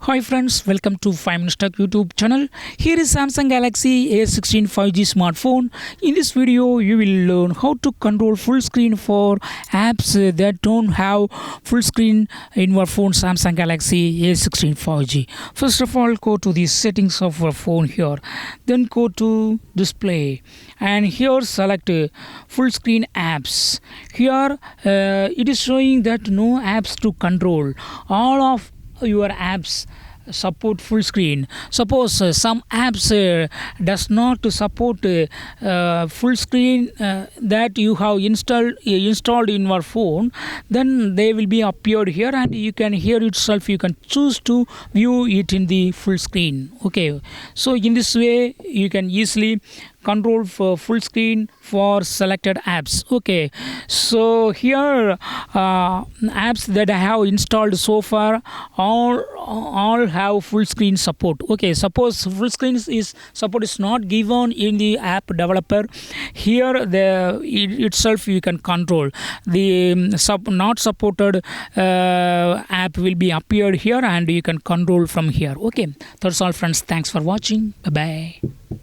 Hi friends, welcome to 5 Minutes Tech YouTube channel. Here is Samsung Galaxy A16 5G smartphone. In this video, you will learn how to control full screen for apps that don't have full screen in your phone Samsung Galaxy A16 5G. First of all, go to the settings of your phone here. Then go to display and here select full screen apps. Here it is showing that no apps to control. All of your apps support full screen. Suppose some apps does not support full screen that you have installed in your phone, then they will be appeared here and you can here itself you can choose to view it in the full screen. Okay, so in this way you can easily control for full screen for selected apps. Okay, so here apps that I have installed so far all have full screen support. Okay, suppose full screen support is not given in the app developer, here itself you can control the not supported app will be appeared here and you can control from here. Okay, that's all friends, thanks for watching, bye bye.